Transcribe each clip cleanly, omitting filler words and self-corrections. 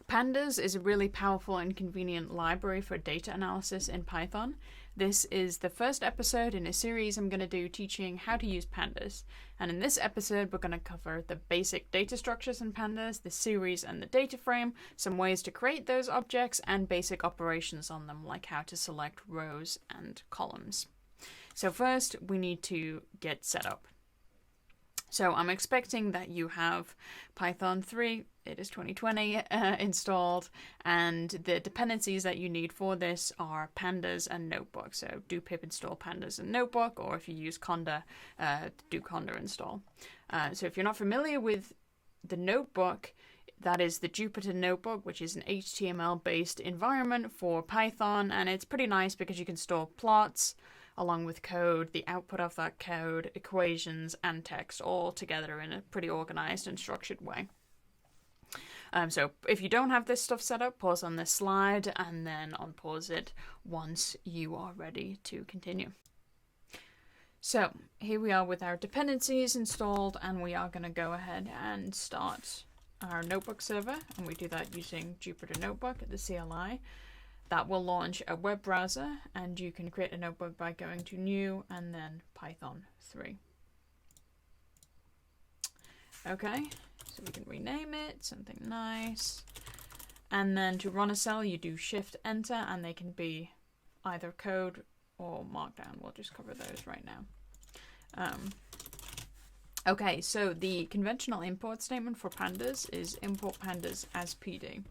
Pandas is a really powerful and convenient library for data analysis in Python. This is the first episode in a series I'm going to do teaching how to use pandas. And in this episode, we're going to cover the basic data structures in pandas, the series and the data frame, some ways to create those objects, and basic operations on them, like how to select rows and columns. So first, we need to get set up. So I'm expecting that you have Python 3, it is 2020, installed, and the dependencies that you need for this are pandas and notebook. So do pip install pandas and notebook, or if you use conda, do conda install. So if you're not familiar with the notebook, that is the Jupyter Notebook, which is an HTML-based environment for Python, and it's pretty nice because you can store plots along with code, the output of that code, equations, and text all together in a pretty organized and structured way. So if you don't have this stuff set up, pause on this slide and then unpause it once you are ready to continue. So here we are with our dependencies installed, and we are going to go ahead and start our notebook server, and we do that using Jupyter Notebook at the CLI. That will launch a web browser, and you can create a notebook by going to New and then Python 3. Okay, so we can rename it something nice. And then to run a cell, you do Shift Enter, and they can be either code or Markdown. We'll just cover those right now. Okay, so the conventional import statement for pandas is import pandas as PD.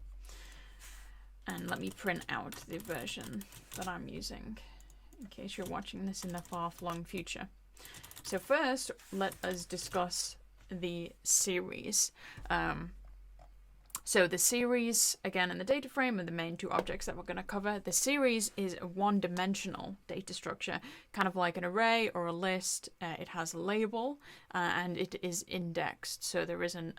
And let me print out the version that I'm using in case you're watching this in the far-flung future. So first, let us discuss the series. So the series, again, and the data frame are the main two objects that we're going to cover. The series is a one-dimensional data structure, kind of like an array or a list. It has a label, and it is indexed. So there is an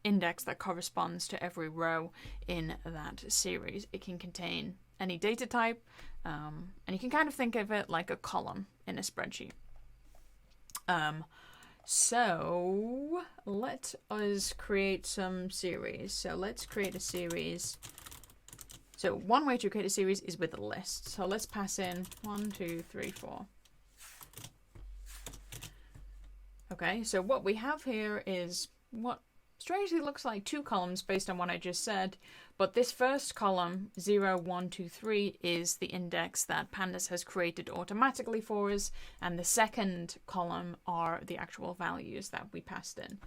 index that corresponds to every row in that series. It can contain any data type, and you can kind of think of it like a column in a spreadsheet. So let us create some series. So let's create a series. So one way to create a series is with a list. So let's pass in 1, 2, 3, 4. Okay, so what we have here is what strangely looks like two columns based on what I just said, but this first column, 0, 1, 2, 3, is the index that Pandas has created automatically for us, and the second column are the actual values that we passed in.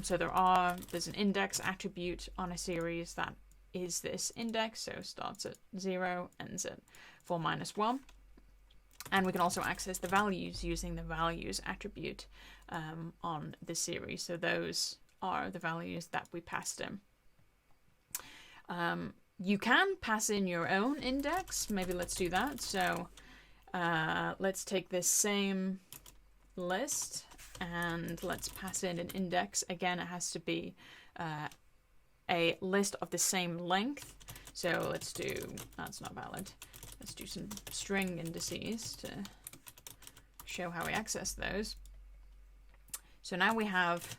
So there's an index attribute on a series that is this index, so starts at 0, ends at 4 minus 1. And we can also access the values using the values attribute on the series. So those are the values that we passed in. You can pass in your own index. Maybe let's do that. So let's take this same list and let's pass in an index. Again, it has to be a list of the same length. So let's do, that's not valid. Let's do some string indices to show how we access those. So now we have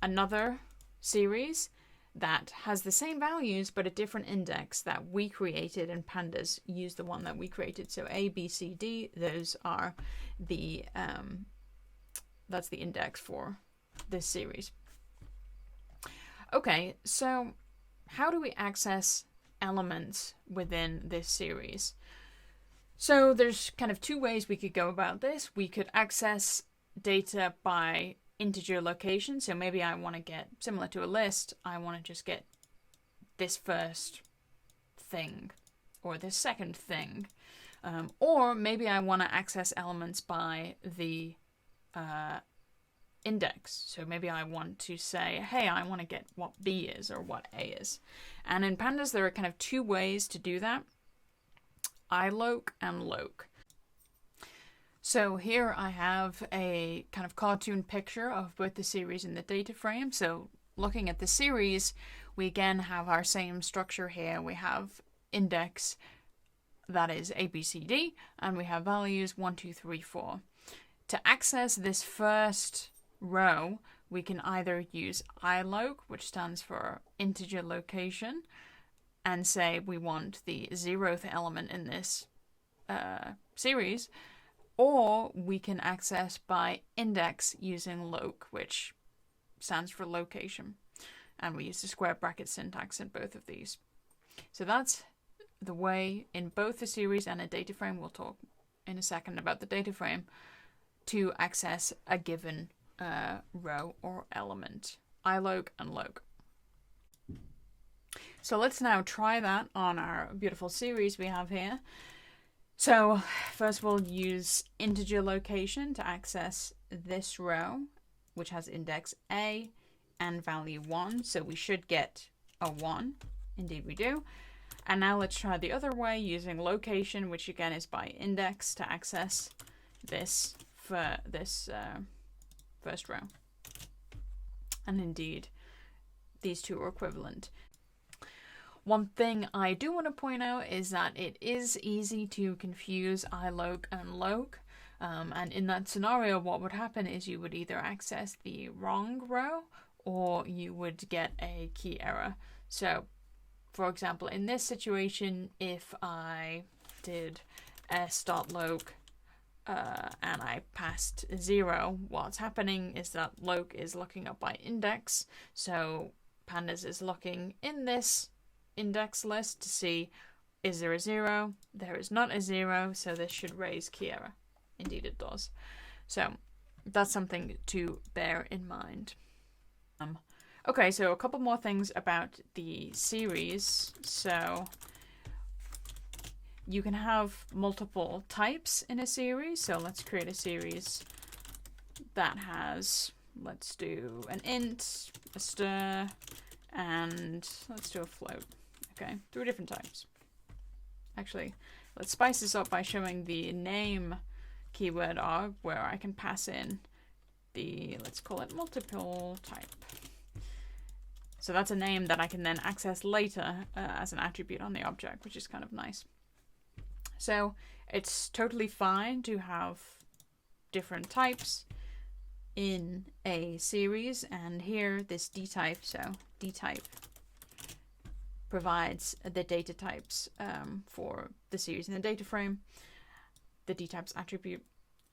another series that has the same values but a different index that we created, and pandas use the one that we created. So A, B, C, D, those are the that's the index for this series. Okay, so how do we access elements within this series? So there's kind of two ways we could go about this. We could access data by integer location. So maybe I want to get, similar to a list, I want to just get this first thing or this second thing. Or maybe I want to access elements by the index. So maybe I want to say, hey, I want to get what B is or what A is. And in pandas, there are kind of two ways to do that: iloc and loc. So here I have a kind of cartoon picture of both the series and the data frame. So looking at the series, we again have our same structure here. We have index, that is A, B, C, D, and we have values 1, 2, 3, 4. To access this first row, we can either use iloc, which stands for integer location, and say we want the 0th element in this series, or we can access by index using loc, which stands for location. And we use the square bracket syntax in both of these. So that's the way in both the series and a data frame, we'll talk in a second about the data frame, to access a given row or element, iloc and loc. So let's now try that on our beautiful series we have here. So first we'll use integer location to access this row, which has index A and value 1. So we should get a 1. Indeed we do. And now let's try the other way using location, which again is by index, to access this for this first row. And indeed, these two are equivalent. One thing I do want to point out is that it is easy to confuse iloc and loc. And in that scenario, what would happen is you would either access the wrong row or you would get a key error. So, for example, in this situation, if I did s.loc and I passed 0, what's happening is that loc is looking up by index. So pandas is looking in this index list to see, is there a 0? There is not a 0, so this should raise key error. Indeed it does. So that's something to bear in mind. Okay, so a couple more things about the series. So you can have multiple types in a series. So let's create a series that has, let's do an int, a stir, and let's do a float. Okay, 3 different types. Actually, let's spice this up by showing the name keyword arg, where I can pass in the, let's call it multiple type. So that's a name that I can then access later as an attribute on the object, which is kind of nice. So it's totally fine to have different types in a series, and here this dtype, so dtype provides the data types for the series in the data frame, the dtypes attribute,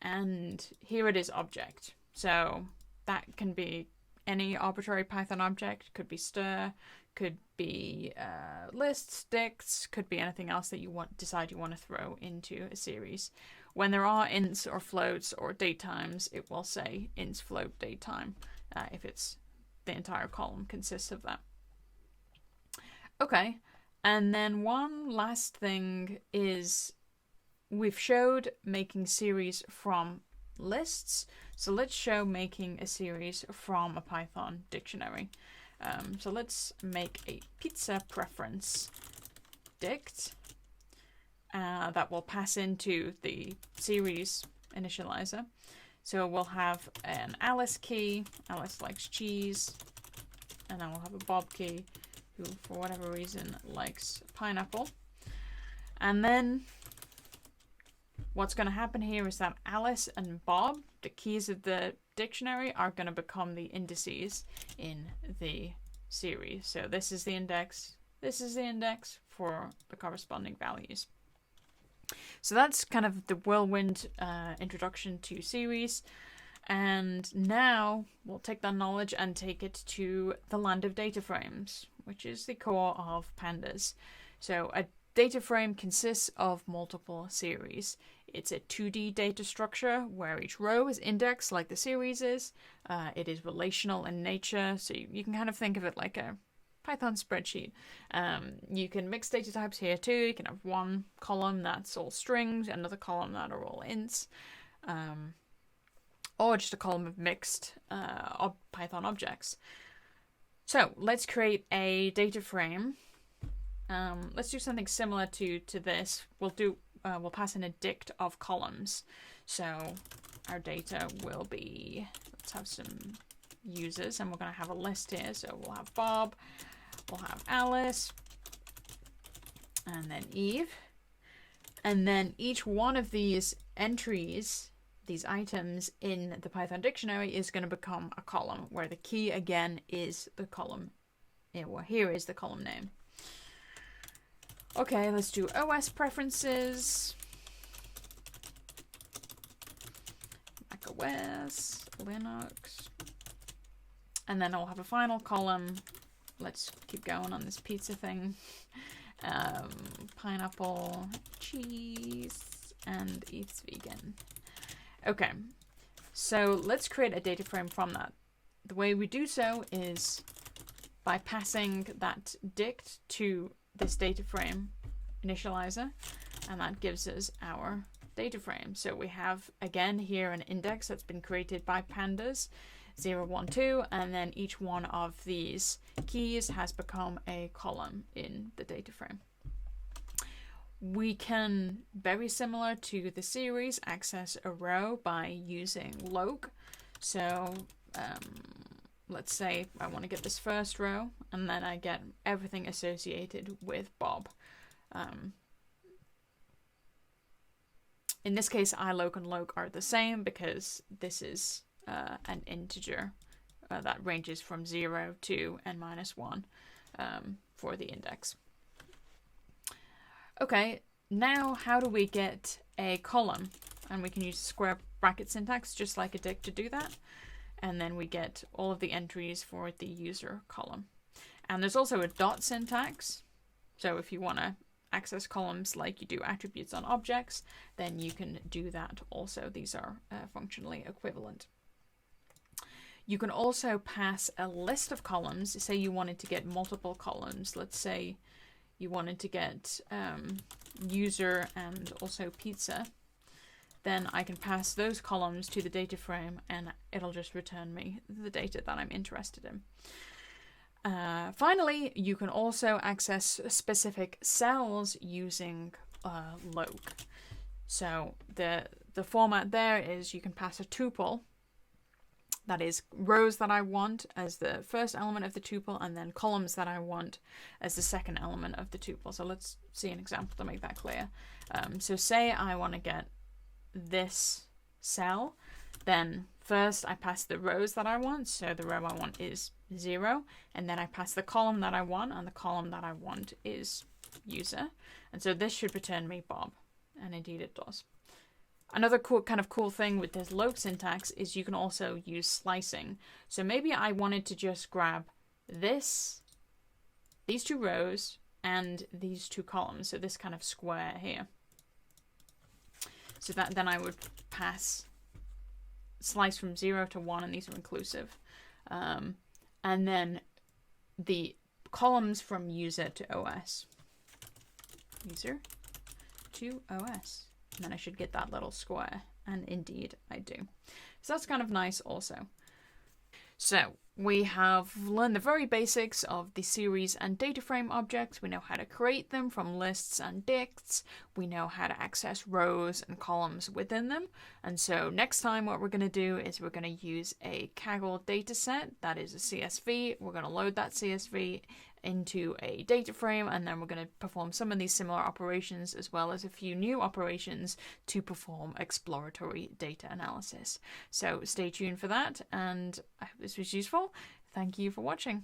and here it is object. So that can be any arbitrary Python object, could be stir, could be lists, dicts, could be anything else that you decide you want to throw into a series. When there are ints or floats or datetimes, it will say ints, float, datetime, if it's the entire column consists of that. Okay, and then one last thing is we've showed making series from lists. So let's show making a series from a Python dictionary. So let's make a pizza preference dict that will pass into the series initializer. So we'll have an Alice key, Alice likes cheese, and then we'll have a Bob key, who for whatever reason likes pineapple. And then what's going to happen here is that Alice and Bob, the keys of the dictionary, are going to become the indices in the series. So this is the index, this is the index for the corresponding values. So that's kind of the whirlwind introduction to series. And now we'll take that knowledge and take it to the land of data frames, which is the core of pandas. So a data frame consists of multiple series. It's a 2D data structure where each row is indexed like the series is. It is relational in nature, so you can kind of think of it like a Python spreadsheet. You can mix data types here too. You can have one column that's all strings, another column that are all ints, or just a column of mixed Python objects. So let's create a data frame. Let's do something similar to this. We'll pass in a dict of columns. So our data will be, let's have some users, and we're going to have a list here. So we'll have Bob, we'll have Alice, and then Eve. And then each one of these entries, these items in the Python dictionary is going to become a column, where the key again is the column. Well, here is the column name. Okay, let's do OS preferences. Mac OS, Linux. And then I'll have a final column. Let's keep going on this pizza thing. Pineapple, cheese, and eats vegan. Okay, so let's create a data frame from that. The way we do so is by passing that dict to this data frame initializer, and that gives us our data frame. So we have again here an index that's been created by pandas 0, 1, 2, and then each one of these keys has become a column in the data frame. We can, very similar to the series, access a row by using iloc. So let's say I want to get this first row, and then I get everything associated with Bob. In this case, iloc and loc are the same because this is an integer that ranges from 0 to n-1 for the index. Okay, now how do we get a column? And we can use square bracket syntax just like a dict to do that. And then we get all of the entries for the user column. And there's also a dot syntax. So if you want to access columns like you do attributes on objects, then you can do that also. These are functionally equivalent. You can also pass a list of columns. Say you wanted to get multiple columns. Let's say you wanted to get user and also pizza. Then I can pass those columns to the data frame and it'll just return me the data that I'm interested in. Finally, you can also access specific cells using iloc. So the format there is you can pass a tuple, that is rows that I want as the first element of the tuple, and then columns that I want as the second element of the tuple. So let's see an example to make that clear. So say I want to get this cell, then first I pass the rows that I want. So the row I want is 0, and then I pass the column that I want, and the column that I want is user. And so this should return me Bob, and indeed it does. Another cool thing with this iloc syntax is you can also use slicing. So maybe I wanted to just grab these two rows and these two columns, so this kind of square here. So that then I would pass slice from 0 to 1, and these are inclusive. And then the columns from user to OS. User to OS. And then I should get that little square. And indeed I do. So that's kind of nice also. So we have learned the very basics of the series and data frame objects. We know how to create them from lists and dicts. We know how to access rows and columns within them. And so next time what we're going to do is we're going to use a Kaggle dataset. That is a CSV. We're going to load that CSV into a data frame, and then we're going to perform some of these similar operations as well as a few new operations to perform exploratory data analysis. So stay tuned for that, and I hope this was useful. Thank you for watching.